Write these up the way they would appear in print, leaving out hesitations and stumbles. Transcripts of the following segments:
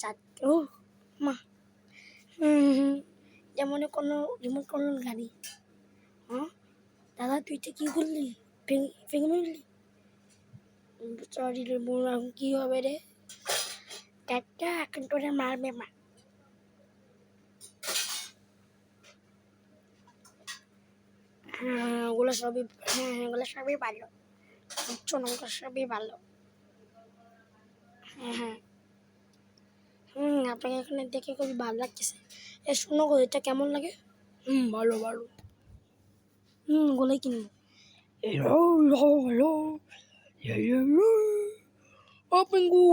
চার ও মা হুম যেমন কোনো গাড়ি। হ্যাঁ দাদা তুই তো কি করলি, ভেঙে মারলি? সরি রে বোন, এখন কি হবে রে? একটা এখন তোরে মারবে মা। ওগুলো সবই ওগুলো সবই ভালো, বুঝছো না? ওগুলো সবই ভালো। হ্যাঁ আপনাকে এখানে দেখে খুবই ভালো লাগতেছে। শোনো গো, এটা কেমন লাগে? ভালো ভালো। ওগুলোই কিনবো। হ্যালো হ্যালো হ্যালো ও পিঙ্গু,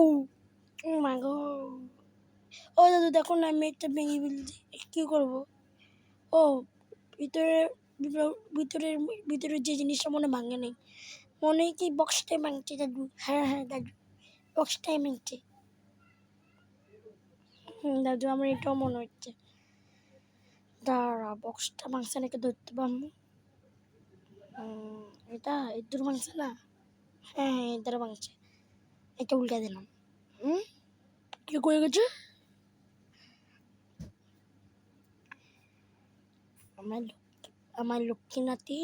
ও মা গো, ও দাদু দেখো না, আমি একটা ভেঙে ফেলছি, কি করবো? ও ভিতরে ভিতরের ভিতরে যে জিনিসটা মনে ভাঙে নেই, মনে হয় কি বক্সটাই ভাঙছে দাদু। হ্যাঁ দাদু, বক্সটাই ভাঙছে। দাদু আমার এটাও মনে হচ্ছে। দাঁড়া, বক্সটা ভাঙছে নাকি ধরতে পারবো? এটা এদুর ভাঙছে না? হ্যাঁ এদের ভাঙছে। এটা উল্টে দিলাম। কি করে গেছে? আমার আমার লক্ষ্মী নাতি।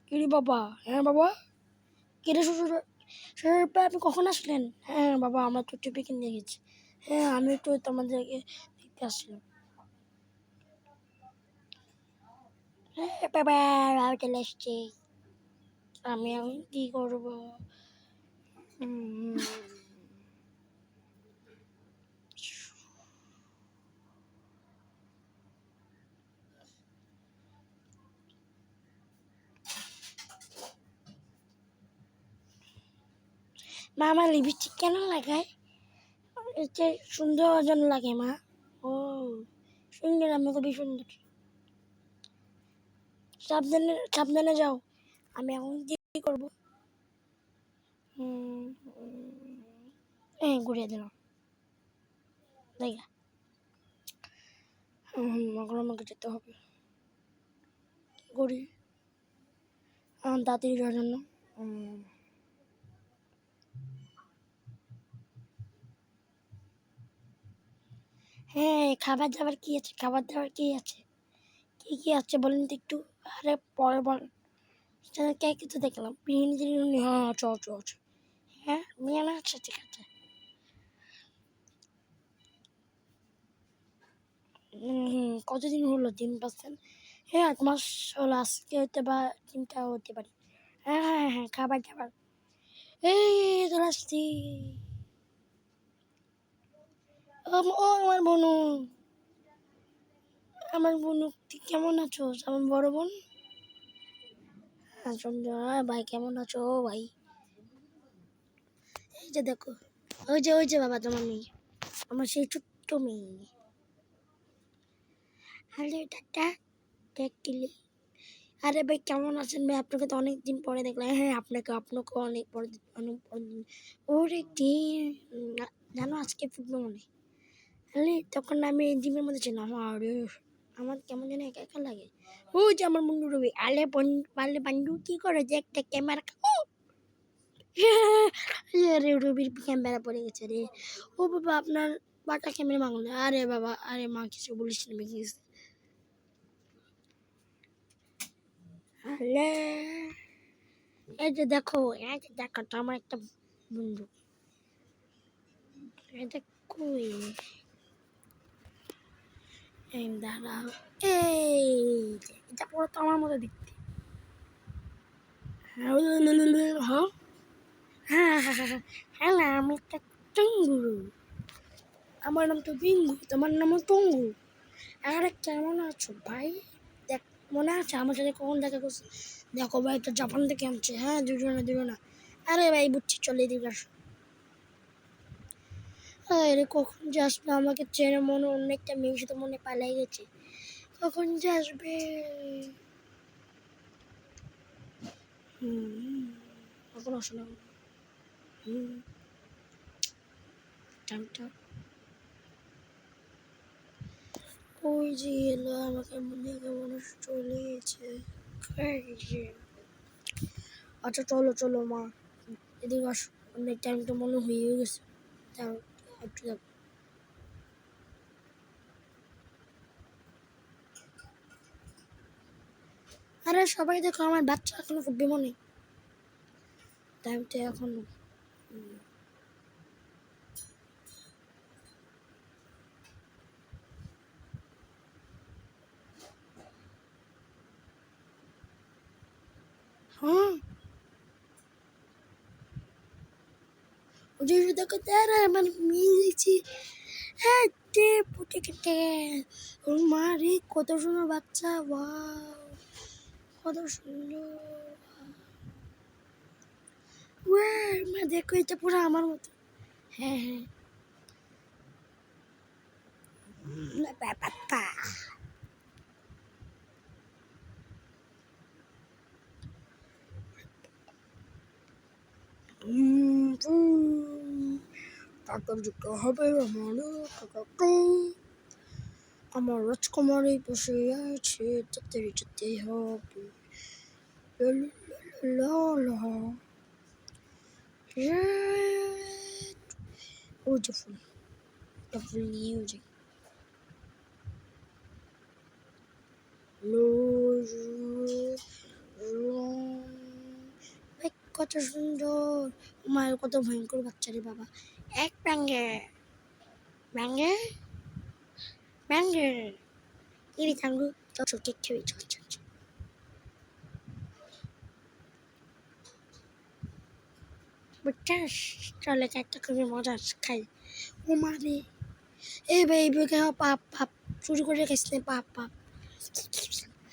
কিরে বাবা? হ্যাঁ বাবা। কিরে শ্বশুর, আপনি কখন আসলেন? হ্যাঁ বাবা, আমরা তো টিপে কিনে গেছি। হ্যাঁ আমি একটু তোমাদেরকে দেখতে আসছিলাম। হ্যাঁ বাবা, আমি চলে এসছি। আমি এখন কি করবো? মা আমার লিপস্টিক কেন লাগায়? এটা সুন্দর জন্য লাগে মা। ও সুন্দর, আমি খুবই সুন্দর। সাবধানে সাবধানে যাও। আমি এখন কি করবো? ঘুরিয়ে দিলাম। দেখা এখন আমাকে যেতে হবে। কি করি তাড়াতাড়ি যাওয়ার জন্য? হ্যাঁ খাবার দাবার কি আছে? খাবার দাবার কি আছে? কি আছে বলেন তো একটু? আরে পরে বল। কেক তো দেখলাম, বিরিয়ানি টিরিয়ানি, হ্যাঁ চ। হ্যাঁ বিরিয়ানি আছে, ঠিক আছে। কতদিন হলো ডিম পাচ্ছেন? হ্যাঁ 1 মাস হলো, আজকে হতে বা 3টা হতে পারে। হ্যাঁ খাবার দাবার এই চলে আসছি। ও আমার বোনু, তুই কেমন আছো? আমার বড় বোন। সঞ্জয় ভাই কেমন আছো ভাই? এই যে দেখো, ওই যে বাবা তোমার মেয়ে, আমার সেই ছোট্ট মেয়ে। হ্যালো টাটা, দেখলি? আরে ভাই কেমন আছেন ভাই? আপনাকে তো অনেকদিন পরে দেখলাম। হ্যাঁ আপনাকেও অনেক পরে ওরে জানো আজকে ফুটবল মনে, হলে তখন আমি জিমের মধ্যে ছিলাম। আরে আমার কেমন যেন একা একা লাগে। ওই যে আমার বন্ধু রবি, পারলে বন্ধু কি করে যে একটা ক্যামেরা রে, রবির ক্যামেরা পড়ে গেছে রে। ও বাবা আপনার বাটা ক্যামেরা মাংলো। আরে বাবা, আরে মা কিছু বলিস না, ভেঙে গেছে। আরে এই যে দেখো তো আমার একটা বন্ধু। এটা কই? এই দাঁড়াও, এই এটা পুরো তো আমার মতো দেখতে। হ্যাঁ হ্যাঁ না, আমি একটা টুঙ্গুরু। আমার নাম তো বিঙ্গু, তোমার নামও টুঙ্গু। আরে কেমন আছো ভাই? দেখ, মনে আছে আমার সাথে কখন দেখা করছে? দেখো ভাই, তো জাপান থেকে আনছে। হ্যাঁ দুটো না। আরে ভাই বুঝছি, চলে দিকে আসো। আরে কখন যে আসবে? আমাকে চেনে মনে অন্য একটা মেয়ের সাথে মনে পালাই গেছে। কখন যে আসবে? এখন আসো না। টাইমটা ওই যে এলো, আমাকে মনে কেমন চলে গেছে। আচ্ছা চলো চলো মা, এদিকে আসো, অনেক টাইমটা মনে হয়ে গেছে। দাঁড়াও, একটু দাও। আরে সবাই দেখো, আমার বাচ্চা এখনো ফুটবে মনে, টাইমটা এখনো। হ্যাঁ ওই যে দেখো, তারা মানে মিলেছি। হ্যাঁ তে পুটে কেটে, ওর মা রে কত সুন্দর বাচ্চা, ওয়াও কত সুন্দর। ওয়ে মা দেখো, এটা পুরো আমার মতো। হ্যাঁ হ্যাঁ পাপা। তারপর যুক্ত হবে আমার কাকাকে। আমার রাজকুমারী বসে আছে, তাড়াতাড়ি যেতে হবে। লা লা লা। ওই যে ফুল, এটা ফুল নিয়ে ওই যে কত সুন্দর। মায়ের কত ভয়ঙ্কর বাচ্চা রে বাবা। এক ব্যাঙ্গে ব্যাঙ্গে ব্যাঙ্গে ইরি তাঙ্গু, চল কেক খেয়ে চল চল চল। বুঝছাস, চলে কেকটা খুবই মজা খাই। ও মারে এ বেবি কে পাপ পাপ চুরি করে খাইস না, পাপ পাপ।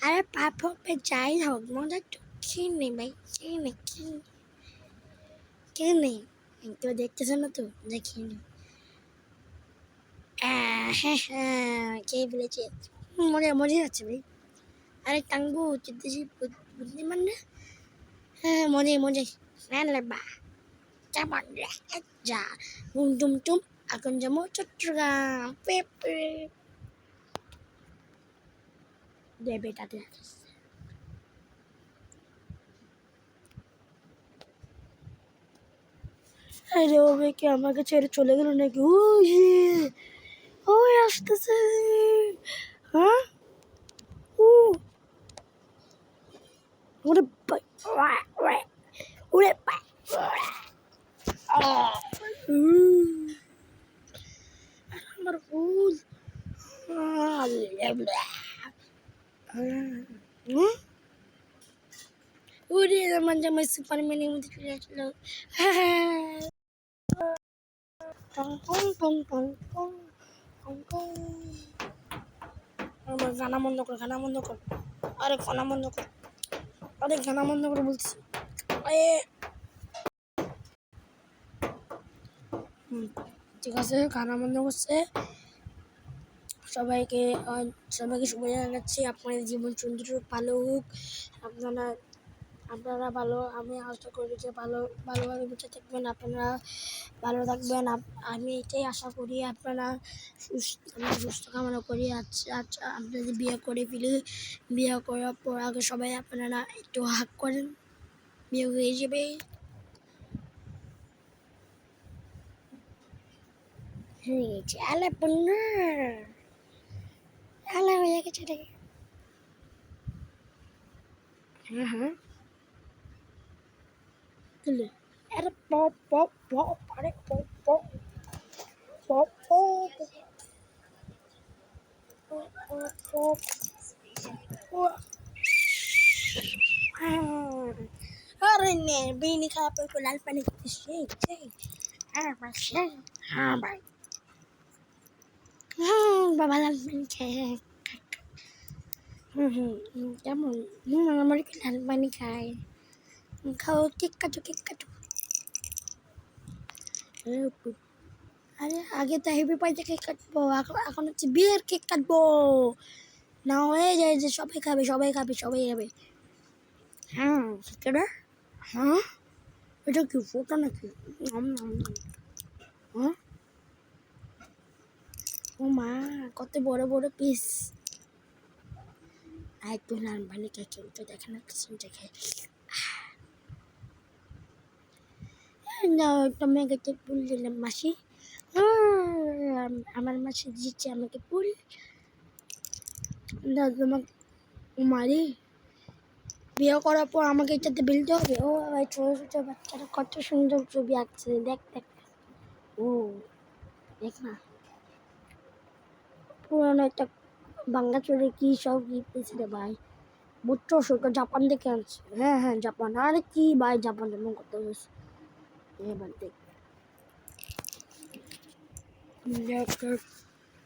আরে পাপ হোক বা যাই হোক, মজা একটু খেয়ে নে ভাই, খেয়ে নে খেয়ে নে। কেউ দেখতেছে না তো, দেখি নি। হ্যাঁ হ্যাঁ কে বলেছে, মজা মজা আছে ভাই। আরে টাঙ্গু চিত্তেছি বুদ্ধিমান না। হ্যাঁ মজা মজা। বা কেমন রে যা, টুম টুম টুম, এখন যাবো চট্টগ্রাম। পেপে দেবে তাতে। আরে ওবে কি আমাকে ছেড়ে চলে গেল নাকি? ওই আসতেছে। হ্যাঁ ও ওরে ভাই, ওরে ভাই। আমার ফুল। ওরে আমার জামাই সুপারম্যানের মধ্যে চলে আসলো। টং টং টং টং টং টং টং। আমার গানা বন্ধ কর, গানা বন্ধ কর। আরে গানা বন্ধ কর, আরে গানা বন্ধ করে বলছি। ঠিক আছে, গানা বন্ধ করছে। সবাইকে সবাইকে শুভেচ্ছা জানাচ্ছি। আপনাদের জীবন সুন্দর ভালো হোক। আপনারা আপনারা ভালো, আমি আশা করি যে ভালোভাবে বেঁচে থাকবেন, আপনারা ভালো থাকবেন। আমি এটাই আশা করি। আপনারা সুস্থ কামনা করি। আচ্ছা আচ্ছা, আপনাদের বিয়ে করে ফেলি, বিয়ে করার পর আগে সবাই আপনারা একটু হাক করেন, বিয়ে হয়ে যাবে। হয়ে গেছে আলা পন্না, আলা হয়ে গেছে রে। হ্যাঁ হ্যাঁ তুলে, আরে পপ পপ পপ, আরে pop pop pop pop pop pop. Aray ne, bini ka pa ko lal panik shake shake. Ah, ba shake. Ah, ba. Baba lal panik shake. কেমন আমার কি লাল পানি খায়, খাও কেক কাটো কেক কাটো। আরে আগে তো হেভি পাইতে কেক কাটবো, এখন হচ্ছে বিয়ের কেক কাটবো। না হয়ে যায় যে সবাই খাবে সবাই খাবে সবাই খাবে। হ্যাঁ কেডা, হ্যাঁ এটা কি ফোটা নাকি? হ্যাঁ ও মা, কত বড় বড় পিস। আর একটু লাল পানি খেয়ে তো দেখে না কিছু দেখে। না তোমাকে একটা ফুল দিলাম মাসি। আমার মাসি দিচ্ছে আমাকে ফুল। না তোমাকে মারি বিয়ে করার পর আমাকে এটাতে বেলতে হবে। ও ভাই ছোট ছোট বাচ্চারা কত সুন্দর ছবি আঁকছে, দেখ দেখ। ও দেখ না, পুরানো একটা বাংলা চলে কি সব পেয়েছে রে ভাই। বুঝছো সেটা জাপান থেকে আনছে। হ্যাঁ হ্যাঁ জাপান। আরে কি ভাই জাপান জাপান করতে হয়েছে। এবার দেখ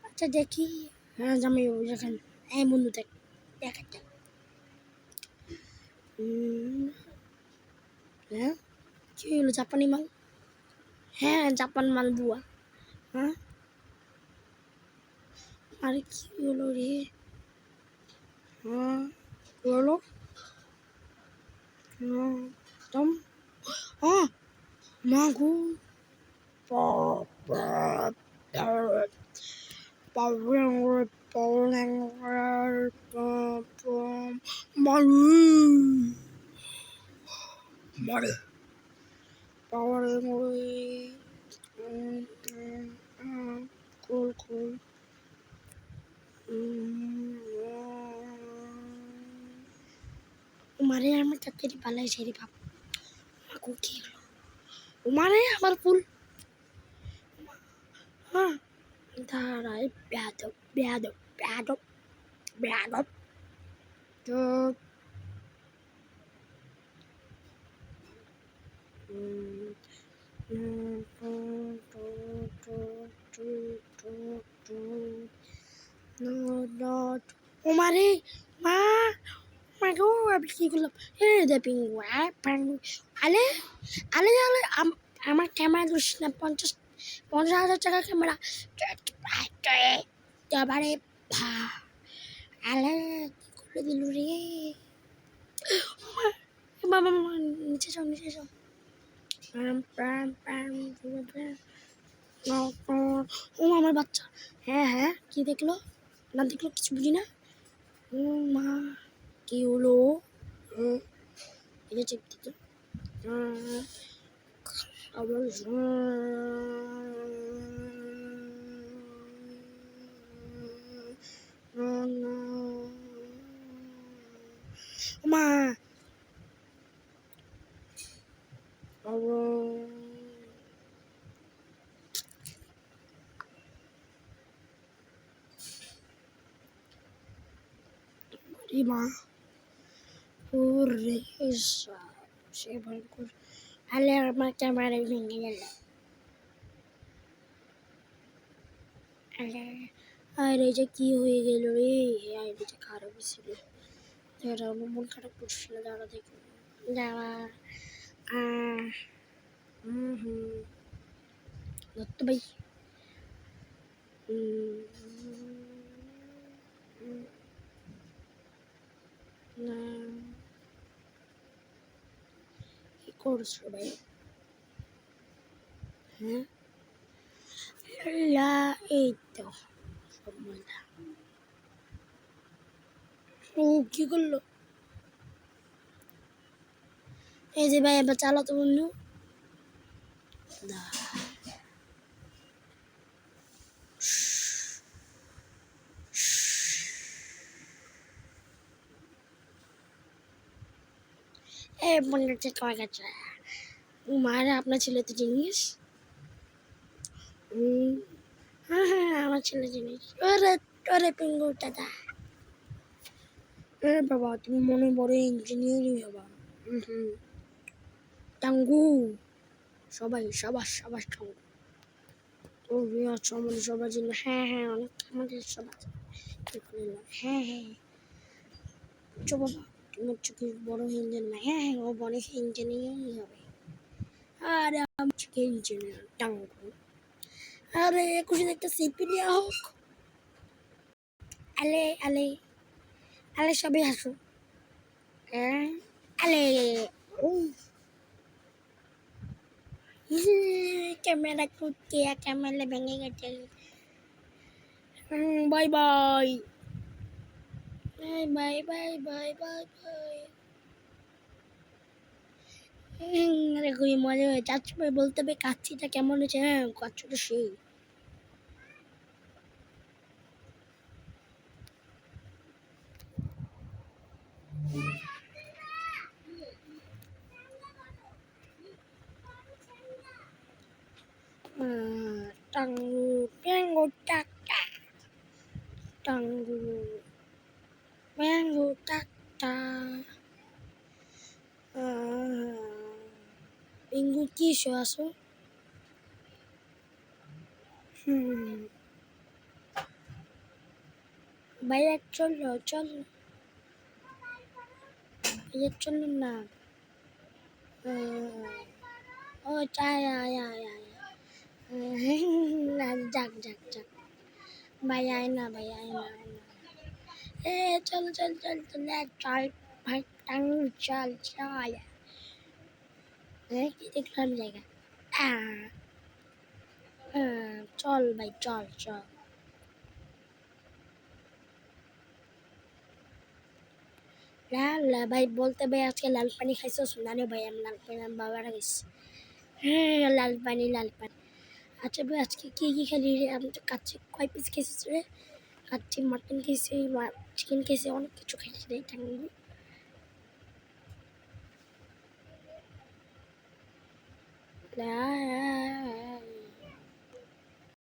আচ্ছা দেখি। হ্যাঁ জামাই বাবু দেখেন। এই বন্ধু দেখ দেখ একটা। হ্যাঁ কি হলো জাপানি মাল? হ্যাঁ জাপান মাল বুয়া। হ্যাঁ আরে কি হলো রে? হ্যাঁ কি হলো? হ্যাঁ তম হ্যাঁ মাগু মারে পাওয়ারে মরে cool cool উমারে আমার চাকরি পালাই সেরি বাপ মাগু কি হলো? উমারে আমার ফুল। হ্যাঁ দাঁড়াই বেয়াদব বেয়াদব বেয়াদব বেয়াদব তো উমারে মা মাগো আমি কি করলাম? এ দে পিঙ্গু আলে আলে আলে আমার ক্যামেরা দিস না 50,000 টাকা ক্যামেরা তারপরে ভা আলে কি করে দিল রে বাবা নিচে যাও নিচে যাও ও আমার বাচ্চা হ্যাঁ হ্যাঁ কি দেখলো না দেখলো কিছু বুঝি না ও মা কি হলো এটা চেক দিতে আবার মা মা ওরে সে ভয়ঙ্কর আলে আমার ক্যামেরা ভেঙে গেল আর এই যে কি হয়ে গেল রে আইডিটা খারাপ ছিল দাঁড়া আমার মন খারাপ করছিল দাঁড়া দেখো দাঁড়া দত্ত ভাই না কি করছো ভাই হ্যাঁ এই তো সময়টা ও কি করলো এই যে ভাই এবার চালাতো বন্ধু না এই বন্ধুটা কয় গেছে মারা আপনার ছেলে তো জিনিস হ্যাঁ হ্যাঁ আমার ছেলে জিনিস ওরে ওরে পিঙ্গু দাদা বাবা তুমি মনে বড় ইঞ্জিনিয়ারই হবা টাঙ্গু সবাই সবার সবার টাঙ্গু ও আচ্ছা আমাদের সবার জন্য হ্যাঁ হ্যাঁ অনেক আমাদের সবার হ্যাঁ হ্যাঁ চো বাবা তুমি হচ্ছে কি বড় ইঞ্জিনিয়ার হ্যাঁ হ্যাঁ ও বড় ইঞ্জিনিয়ারই হবে আরে আমি হচ্ছে ইঞ্জিনিয়ার টাঙ্গু আরে খুশি একটা সিপি দেওয়া হোক আলে আলে আলে সবাই হাসো হ্যাঁ আলে ও ক্যামেরা কুত্তে ক্যামেরা ভেঙে গেছে bye bye bye bye bye bye bye bye আরে খুবই মজা হয়েছে। চাচ্ছু ভাই বলতে হবে কাচ্ছিটা কেমন হয়েছে? হ্যাঁ, কাচ্ছিটা সেই। টাঙ্গু ট্যাঙ্গু টাকা টাঙ্গু ট্যাঙ্গু টাকা ইঙ্গু কি আসো? ভাইয়া চলো চলো ভাইয়া চলো না। ও চাই আয় আয় আয় না যাক যাক যাক ভাই আয় না ভাই আয় না আয় না এ চল চল চল চল চল ভাই টাঙ্গু চল চল কি দেখলাম জায়গা চল ভাই চল চল ভাই বলতে ভাই আজকে লাল পানি খাইছো না রে ভাই আমি লাল পানি আমি বাবার খাইছি হ্যাঁ লাল পানি আচ্ছা ভাই আজকে কি কি খেলি রে আমি তো কাচ্চি কয় পিস খেয়েছিস রে কাচ্চি মাটন খেয়েছি চিকেন খেয়েছি অনেক কিছু খেয়েছি রে টাঙ্গু